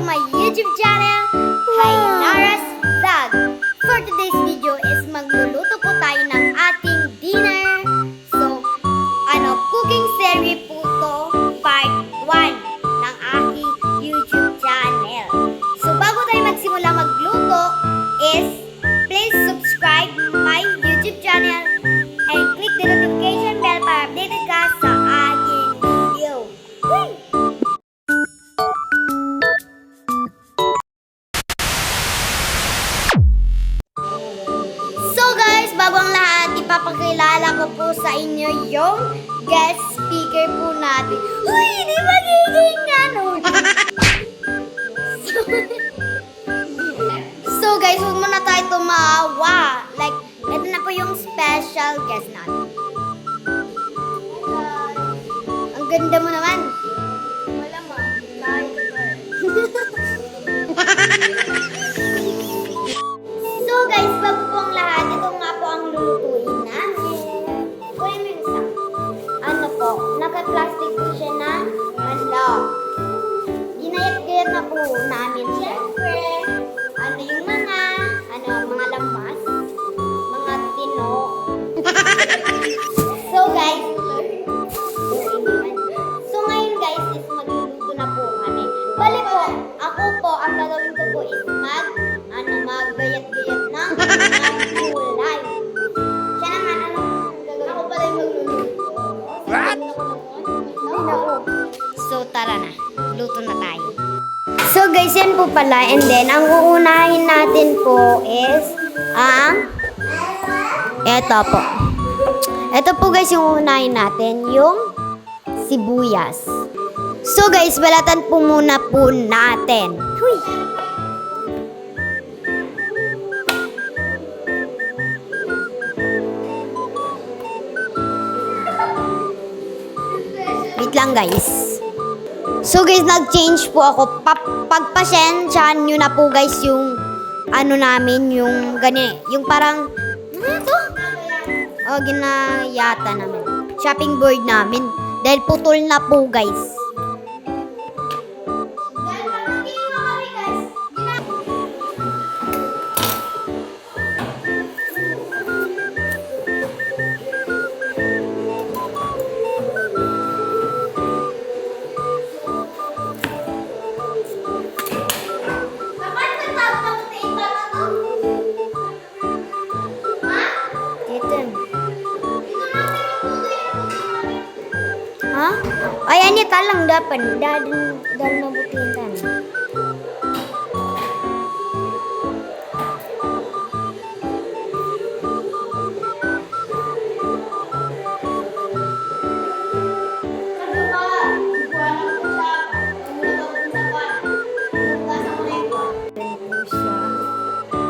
my YouTube channel, Hi Nara's Vlog. For today's video is magluluto po tayo ng ating dinner. So, cooking series po to, part 1 ng aking YouTube channel. So, bago tayo magsimula magluto is, please subscribe my YouTube channel and click the notification bell para updated ka sa aking video. Woo! So guys, bago ang lahat, ipapakilala ko po sa inyo yung guest speaker po natin. Uy, hindi magiging ganun! So guys, huwag muna tayo tumawa. Like, ito na po yung special guest natin. Ang ganda mo naman. Wala mo. So guys, bago po ang lahat, ito nga po ang lulutuin namin. Kuya mo yung isa. Ano po, naka-plastic po siya na manlog. Ginayat-gayat na po namin. Siyempre, ano yung mga lamas, mga tino. So guys, ngayon guys is magluluto na po kami. Bali po, ako po, ang gagawin ko po is maggayat-gayat ng gulay. Siya naman, gagawin? Ako pala yung magluluto. What? So tara na, luto na tayo. So guys, yan po pala. And then, ang uunahin natin po is eto po. Ito po guys yung uunahin natin, yung sibuyas. So guys, balatan po muna po natin. Huy! Wait lang guys. So guys, nag-change po ako. Pagpasensyahan nyo na po guys yung namin, yung yung parang ginayata namin. Shopping board namin. Dahil putol na po guys. Ha? Ay, ani talang dapat. Dan mabutin tan.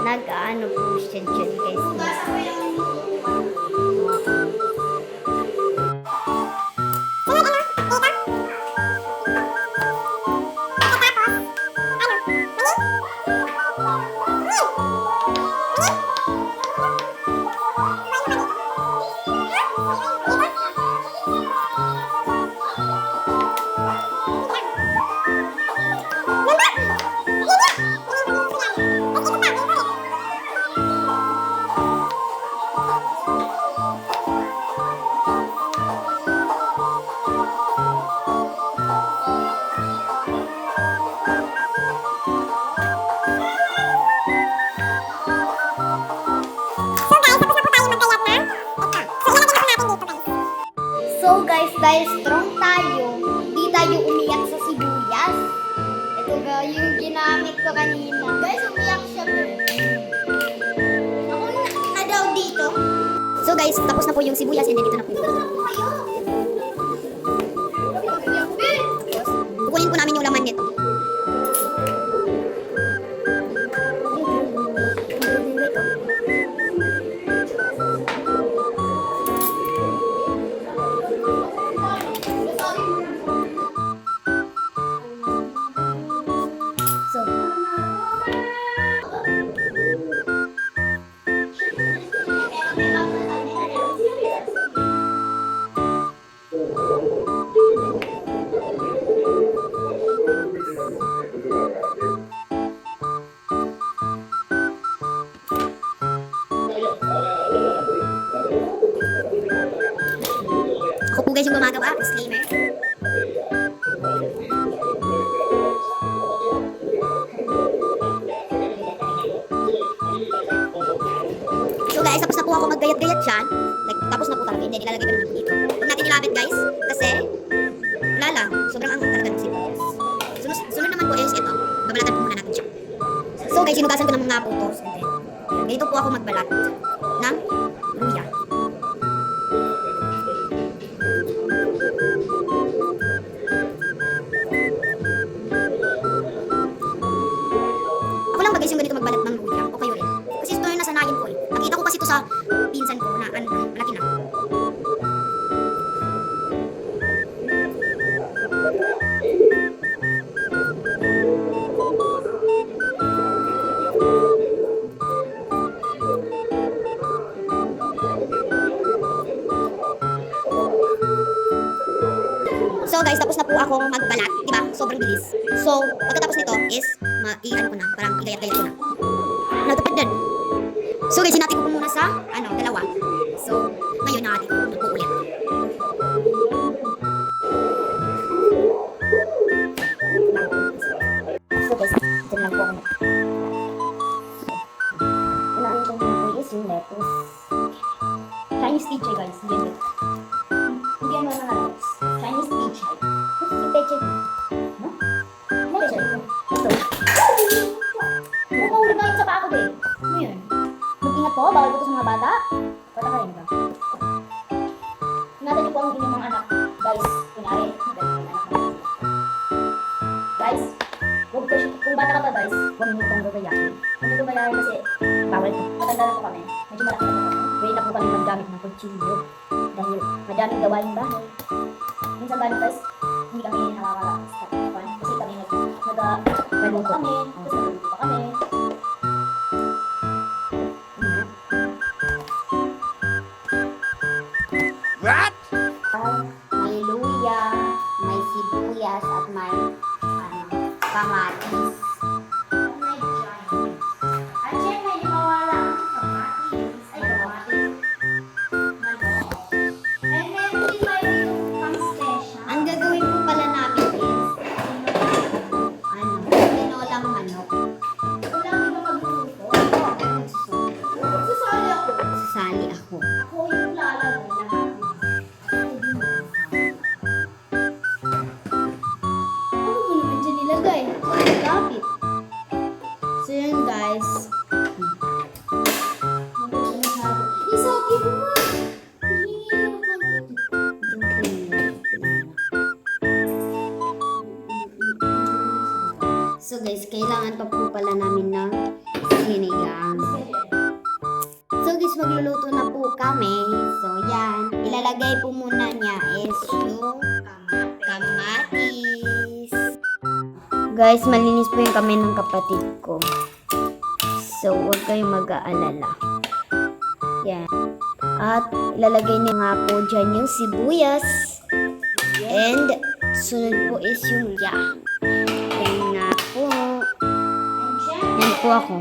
Nag-ano po siya dyan guys. So guys, dahil strong tayo, hindi tayo umiyak sa sibuyas. Ito guys, yung ginamit ko kanina. Guys, umiyak siya. Ako na daw dito. So guys, tapos na po yung sibuyas and then ito na po. Tapos, kukunin po namin yung laman nito. hindi gumagawa, disclaimer. So guys, tapos na po ako maggayat-gayat dyan. Like, tapos na po talaga. Hindi, nilalagay ko naman po dito. Huwag natin ilapit guys, kasi wala lang. Sobrang anghang talaga ng sibuyas. Sunod naman po is ito. Babalatan po muna natin siya. So guys, sinugasan ko ng mga putos. And then, ganito po ako magbalat ng luya. Ako lang ba guys yung ganito magbalat ng luya? O kayo rin? Kasi ito yung nasanayin ko eh. Nakita ko kasi ito sa pinsan ko na malaki na. So guys, tapos na po akong magbalat, di ba? Sobrang bilis. So, pagkatapos nito is i-ano ko na, parang igayat-gayat ko na. Nagtapad din. So guys, hinati ko po muna sa dalawa. So, ngayon natin po ulit. So guys, ito lang po ako. Unahin ko muna po is yung lettuce. Chinese teacher guys, hindi yan mga lettuce. Chinese teacher. Yung teacher. No? Ano teacher? Ito. Nakahuli na yun sa paa ko din. Ano yun? Mag-ingat po, bawal ko sa mga bata. Patakayin ka. Ingatan niyo po ang inyong mga anak. Guys, kunwari, guys, kung bata ka pa guys, huwag niyo itong gagayahin. Huwag niyo itong gagayahin kasi bawal ito. Matanda na po kami. Medyo malaki na po kami. Pwede na po kami maggamit ng kutsilyo. Dahil madaming gawain bahay. Minsan ba guys, hindi kami nakakalakas. Kasi kami nag-galuto kami. Tapos nag-galuto pa kami. What? May luya, may sibuyas, at may kamatis. At yan, may mawala ang kamatis. Ay, kamatis. And meron din tayo dito pang special. Ang gagawin po pala namin is tinolang manok. Wala hindi ba magluluto? Susali ako. Susali ako. Ako yung lalaro lahat. Ano mo naman dyan nilagay? Lapit. So yun guys. Isaki mo nga. So guys, kailangan pa po pala namin ng sinigang. So guys, magluluto na po kami. So yan, ilalagay po muna niya is yung kamatis. Guys, malinis po yung kamay ng kapatid ko. So huwag kayong mag-aalala. Yan. At ilalagay niya nga po dyan yung sibuyas. And sunod po is yung yan nga po. Yan po ako.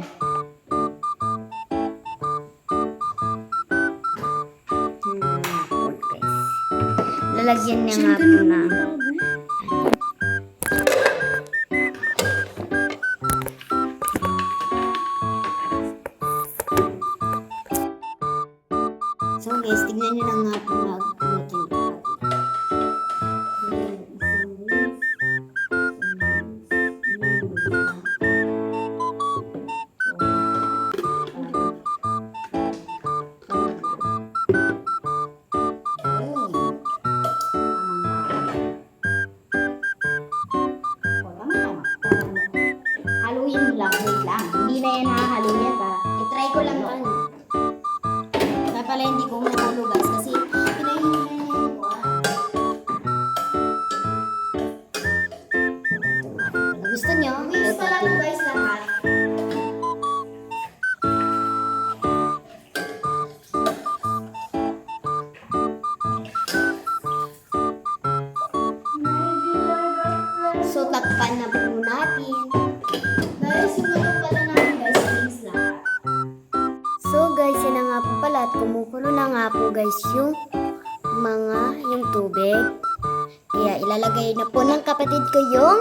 Lalagyan niya nga po na. So guys, tignan nyo na nga po mag-luto. Haluin lang, wait lang. Hindi na yan hahaluin pa. I-try ko lang yan. Kaya pala hindi ko mahulo guys kasi pinahihilan niya yung buwan. Gusto nyo? Mix na lang guys lahat. So takpan na po natin. Guys, yung manok pala namin guys, mix lahat. So guys, yun na nga po pala at kumukulo na nga po guys yung yung tubig. Kaya ilalagay na po ng kapatid ko yung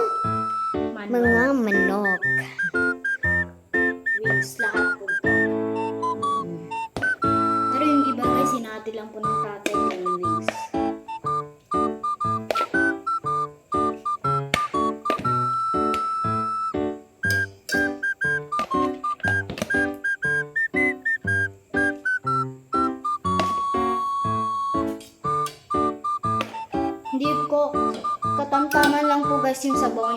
mga manok. Wings lahat po. Pero yung iba guys, hinati lang po ng tatay ko yung wings. Hindi ko katamtaman lang po guys yung sabaw.